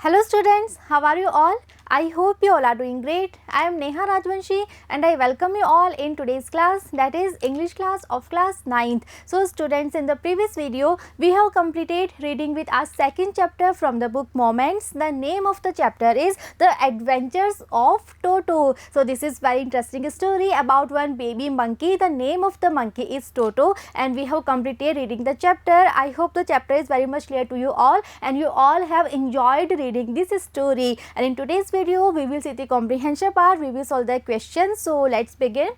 Hello students, how are you all? I hope you all are doing great. I am Neha Rajvanshi and I welcome you all in today's class, that is English class of class 9th. So students, in the previous video we have completed reading with our second chapter from the book Moments. The name of the chapter is The Adventures of Toto. So this is very interesting story about one baby monkey. The name of the monkey is Toto and we have completed reading the chapter. I hope the chapter is very much clear to you all and you all have enjoyed reading this story. And in today's video we will see the comprehension part, we will solve the questions. So let's begin.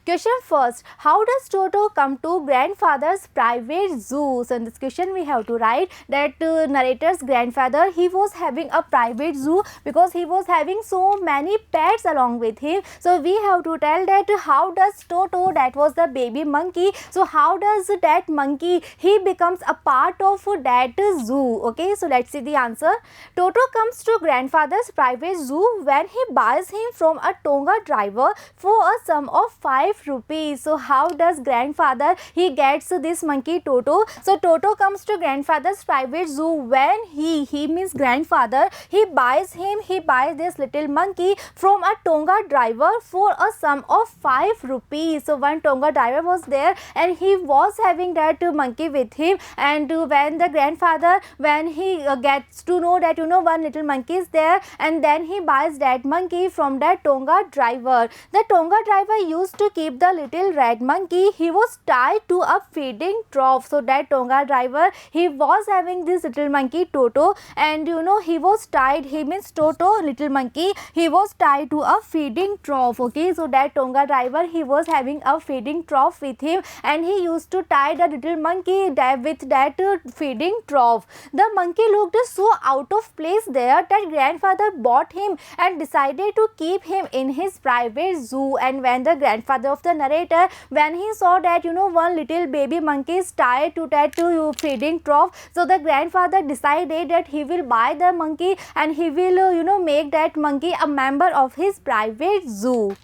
Question first, how does Toto come to grandfather's private zoo? So in this question we have to write that narrator's grandfather, he was having a private zoo because he was having so many pets along with him. So we have to tell that how does Toto, that was the baby monkey, so how does that monkey, he becomes a part of that zoo. Okay, so let's see the answer. Toto comes to grandfather's private zoo when he buys him from a Tonga driver for a sum of 5 rupees. So how does grandfather, he gets this monkey Toto? So Toto comes to grandfather's private zoo when he means grandfather, he buys this little monkey from a Tonga driver for a sum of 5 rupees. So one Tonga driver was there and he was having that monkey with him, and when the grandfather, when he gets to know that one little monkey is there, and then he buys that monkey from that Tonga driver. The Tonga driver used to keep the little red monkey, he was tied to a feeding trough. So that Tonga driver, he was having this little monkey Toto, and he was tied, he means Toto, little monkey, he was tied to a feeding trough. Okay, so that Tonga driver, he was having a feeding trough with him and he used to tie the little monkey with that feeding trough. The monkey looked so out of place there that grandfather bought him and decided to keep him in his private zoo. And when the grandfather of the narrator, when he saw that one little baby monkey is tied to that feeding trough, so the grandfather decided that he will buy the monkey and he will make that monkey a member of his private zoo.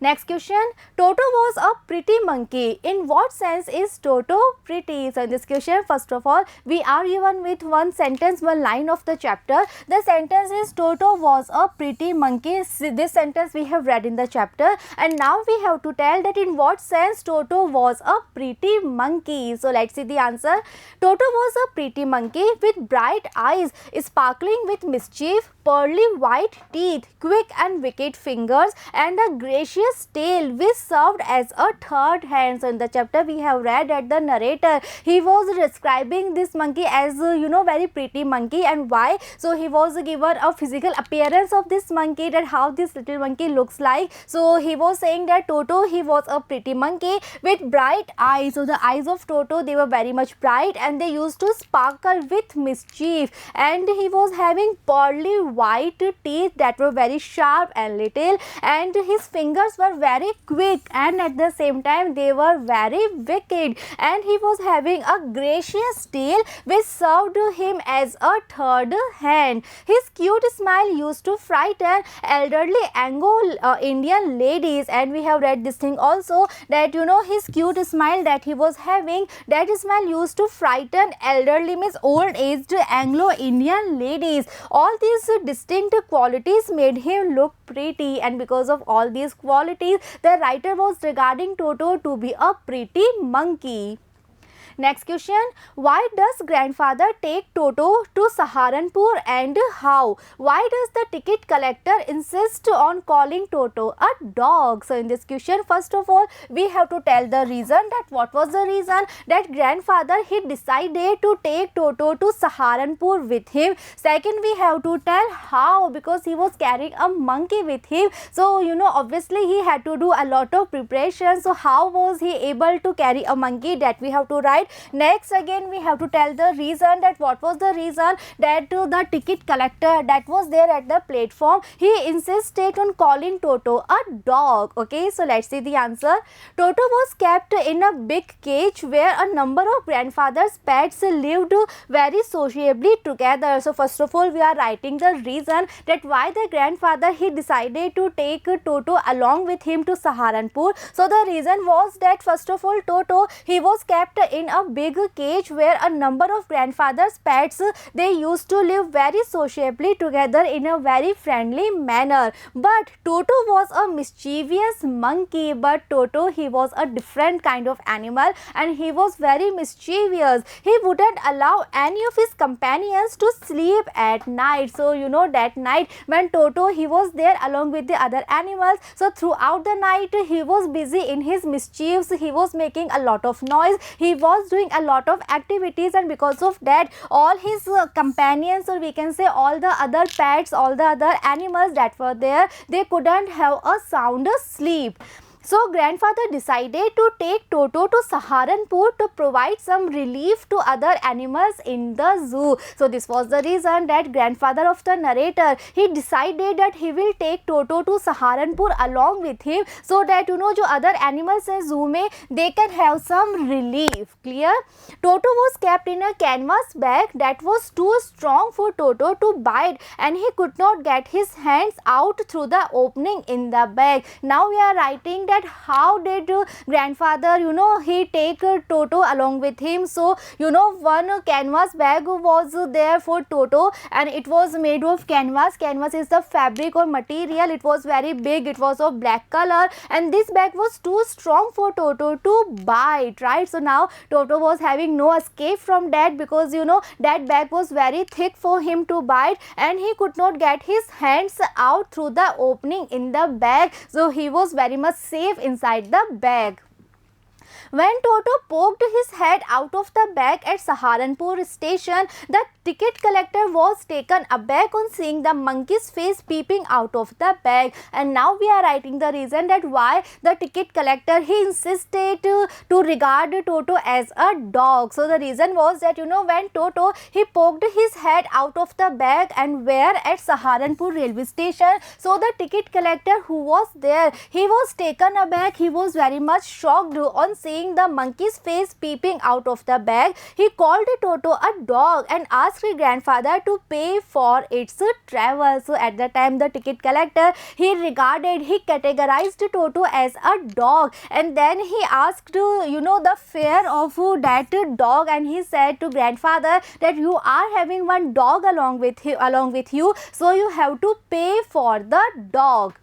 Next question, Toto was a pretty monkey. In what sense is Toto pretty? So in this question, first of all, we are given with one sentence, one line of the chapter. The sentence is Toto was a pretty monkey. This sentence we have read in the chapter, and now we have to tell that in what sense Toto was a pretty monkey. So let's see the answer. Toto was a pretty monkey with bright eyes, sparkling with mischief, pearly white teeth, quick and wicked fingers, and a gracious tail which served as a third hand. So in the chapter we have read that the narrator, he was describing this monkey as very pretty monkey. And why? So he was given a physical appearance of this monkey, that how this little monkey looks like. So he was saying that Toto, he was a pretty monkey with bright eyes. So the eyes of Toto, they were very much bright and they used to sparkle with mischief, and he was having pearly white teeth that were very sharp and little, and his fingers were very quick, and at the same time they were very wicked, and he was having a gracious tail which served him as a third hand. His cute smile used to frighten elderly Anglo-Indian ladies, and we have read this thing also that his cute smile that he was having, that smile used to frighten elderly, means old aged Anglo-Indian ladies. All these distinct qualities made him look pretty, and because of all these qualities, the writer was regarding Toto to be a pretty monkey. Next question, why does grandfather take Toto to Saharanpur and how? Why does the ticket collector insist on calling Toto a dog? So in this question, first of all, we have to tell the reason, that what was the reason that grandfather, he decided to take Toto to Saharanpur with him. Second, we have to tell how, because he was carrying a monkey with him. So obviously he had to do a lot of preparation. So how was he able to carry a monkey, that we have to write. Next, again we have to tell the reason, that what was the reason that the ticket collector that was there at the platform, he insisted on calling Toto a dog. Okay, so let's see the answer. Toto was kept in a big cage where a number of grandfather's pets lived very sociably together. So first of all, we are writing the reason that why the grandfather, he decided to take Toto along with him to Saharanpur. So the reason was that first of all, Toto, he was kept in a big cage where a number of grandfather's pets, they used to live very sociably together in a very friendly manner. But Toto was a mischievous monkey. But Toto, he was a different kind of animal and he was very mischievous. He wouldn't allow any of his companions to sleep at night. So you know, that night when Toto, he was there along with the other animals, so throughout the night he was busy in his mischiefs. He was making a lot of noise, he was doing a lot of activities, and because of that all his companions, or we can say all the other pets, all the other animals that were there, they couldn't have a sound sleep. So grandfather decided to take Toto to Saharanpur to provide some relief to other animals in the zoo. So this was the reason that grandfather of the narrator, he decided that he will take Toto to Saharanpur along with him, so that you know, जो other animals है zoo में, they can have some relief. Clear? Toto was kept in a canvas bag that was too strong for Toto to bite, and he could not get his hands out through the opening in the bag. Now we are writing that how did grandfather, you know, he take Toto along with him. So you know, one canvas bag was there for Toto and it was made of canvas. Canvas is the fabric or material. It was very big, it was of black color, and this bag was too strong for Toto to bite, right? So now Toto was having no escape from that, because you know, that bag was very thick for him to bite and he could not get his hands out through the opening in the bag. So he was very much safe inside the bag. When Toto poked his head out of the bag at Saharanpur station, the ticket collector was taken aback on seeing the monkey's face peeping out of the bag. And now we are writing the reason that why the ticket collector, he insisted to regard Toto as a dog. So the reason was that you know, when Toto, he poked his head out of the bag and were at Saharanpur railway station, so the ticket collector who was there, he was taken aback, he was very much shocked on seeing the monkey's face peeping out of the bag. He called Toto a dog and asked his grandfather to pay for its travel. So at the time the ticket collector, he categorized Toto as a dog, and then he asked you know, the fare of that dog, and he said to grandfather that you are having one dog along with you, so you have to pay for the dog.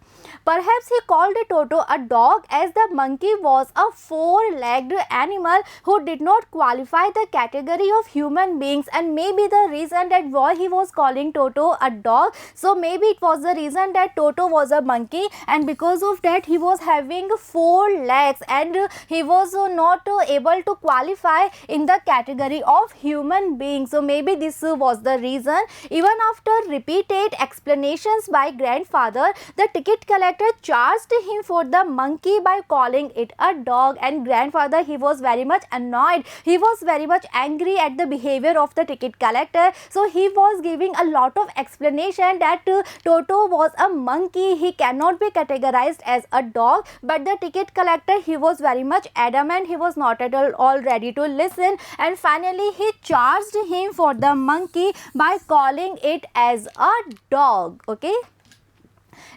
Perhaps he called Toto a dog as the monkey was a four-legged animal who did not qualify the category of human beings, and maybe the reason that why he was calling Toto a dog, so maybe it was the reason that Toto was a monkey, and because of that he was having four legs and he was not able to qualify in the category of human beings. So maybe this was the reason. Even after repeated explanations by grandfather, the ticket collector charged him for the monkey by calling it a dog, and grandfather, he was very much annoyed, he was very much angry at the behavior of the ticket collector. So he was giving a lot of explanation that Toto was a monkey, he cannot be categorized as a dog, but the ticket collector, he was very much adamant, he was not at all ready to listen, and finally he charged him for the monkey by calling it as a dog. Okay.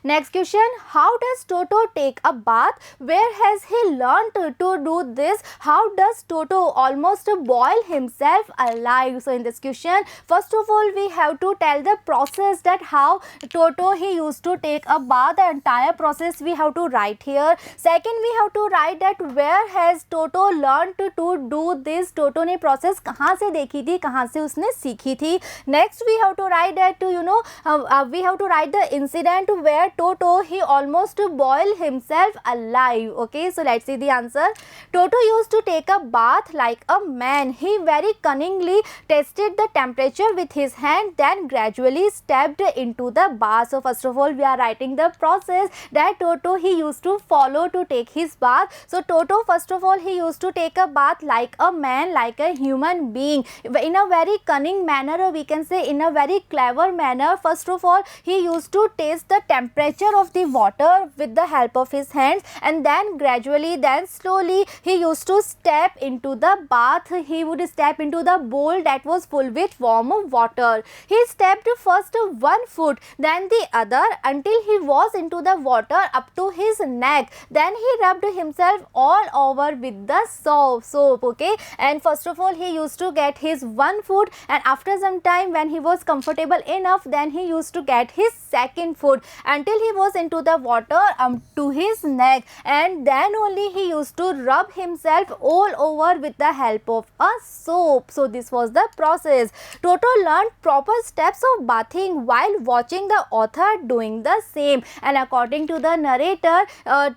Next question, how does Toto take a bath? Where has he learned to do this? How does Toto almost boil himself alive? So in this question, first of all, we have to tell the process, that how Toto, he used to take a bath. The entire process we have to write here. Second, we have to write that where has Toto learned to do this? Toto ने process कहाँ से देखी थी, कहाँ से उसने सीखी थी. Next, we have to write that we have to write the incident where Toto, he almost boiled himself alive. Okay, so let's see the answer. Toto used to take a bath like a man. He very cunningly tested the temperature with his hand, then gradually stepped into the bath. So first of all, we are writing the process that Toto, he used to follow to take his bath. So Toto, first of all, he used to take a bath like a man, like a human being, in a very cunning manner, or we can say in a very clever manner. First of all, he used to taste the temperature of the water with the help of his hands, and then gradually, then slowly he used to step into the bath. He would step into the bowl that was full with warm water. He stepped first one foot, then the other, until he was into the water up to his neck. Then he rubbed himself all over with the soap, okay. And first of all, he used to get his one foot, and after some time when he was comfortable enough, then he used to get his second foot until he was into the water to his neck, and then only he used to rub himself all over with the help of a soap. So this was the process. Toto learned proper steps of bathing while watching the author doing the same, and according to the narrator,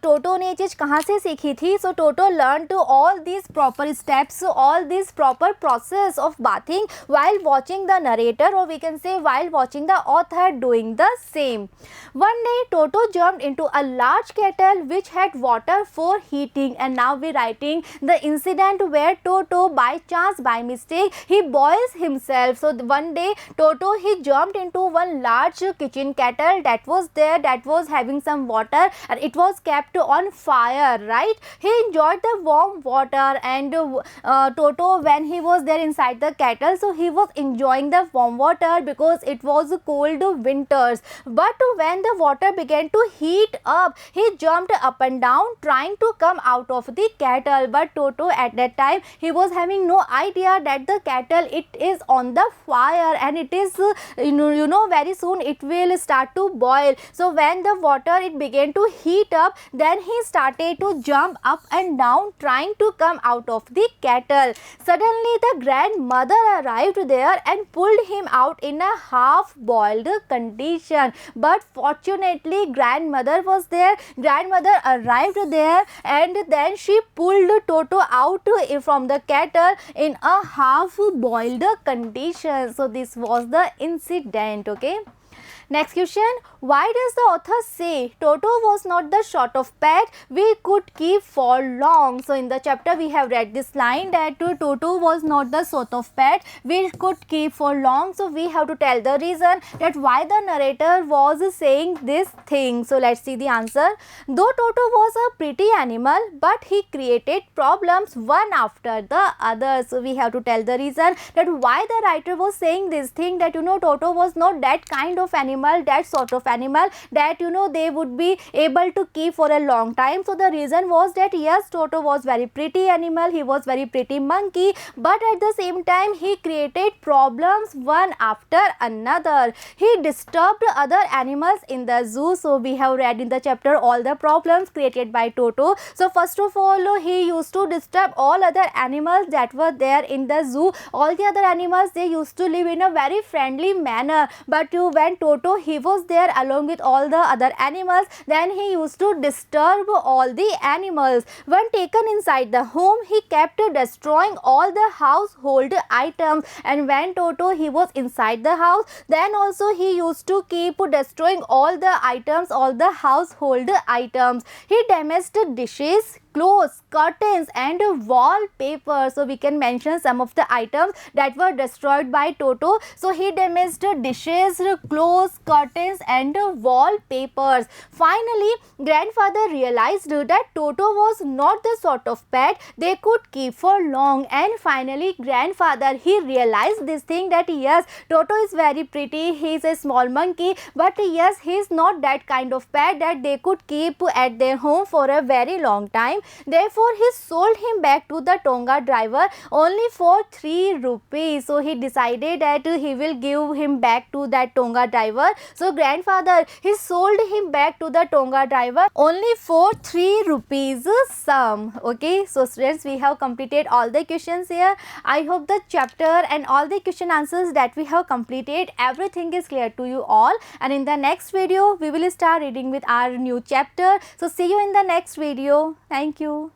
Toto ने चीज कहाँ से सीखी थी? So Toto learned to all these proper steps, all this proper process of bathing while watching the narrator, or we can say while watching the author doing the same. One day Toto jumped into a large kettle which had water for heating, and now we writing the incident where Toto by chance, by mistake, he boils himself. So one day Toto, he jumped into one large kitchen kettle that was there, that was having some water, and it was kept on fire, right? He enjoyed the warm water, and Toto, when he was there inside the kettle, so he was enjoying the warm water because it was cold winters. But when the water began to heat up, he jumped up and down trying to come out of the kettle. But Toto at that time, he was having no idea that the kettle, it is on the fire, and it is you know very soon it will start to boil. So when the water, it began to heat up, then he started to jump up and down trying to come out of the kettle. Suddenly the grandmother arrived there and pulled him out in a half boiled condition. But fortunately grandmother was there. Grandmother arrived there, and then she pulled Toto out from the kettle in a half boiled condition. So this was the incident, okay. Next question, why does the author say Toto was not the sort of pet we could keep for long? So in the chapter we have read this line that Toto was not the sort of pet we could keep for long. So we have to tell the reason that why the narrator was saying this thing. So let's see the answer. Though Toto was a pretty animal, but he created problems one after the other. So we have to tell the reason that why the writer was saying this thing, that Toto was not that kind of animal, that sort of animal that they would be able to keep for a long time. So the reason was that yes, Toto was very pretty animal, he was very pretty monkey, but at the same time he created problems one after another. He disturbed other animals in the zoo. So we have read in the chapter all the problems created by Toto. So first of all, he used to disturb all other animals that were there in the zoo. All the other animals, they used to live in a very friendly manner, but when Toto, he was there along with all the other animals, then he used to disturb all the animals. When taken inside the home, he kept destroying all the household items, and when Toto, he was inside the house, then also he used to keep destroying all the items, all the household items. He damaged dishes, clothes, curtains and wallpaper. So we can mention some of the items that were destroyed by Toto. So he damaged dishes, clothes, curtains and wallpapers. Finally, grandfather realized that Toto was not the sort of pet they could keep for long, and finally grandfather, he realized this thing that yes, Toto is very pretty, he is a small monkey, but yes, he is not that kind of pet that they could keep at their home for a very long time. Therefore, he sold him back to the Tonga driver only for 3 rupees. So he decided that he will give him back to that Tonga driver. So grandfather, he sold him back to the Tonga driver only for 3 rupees sum. Okay, so students, we have completed all the questions here. I hope the chapter and all the question answers that we have completed, everything is clear to you all, and in the next video we will start reading with our new chapter. So see you in the next video. Thank you.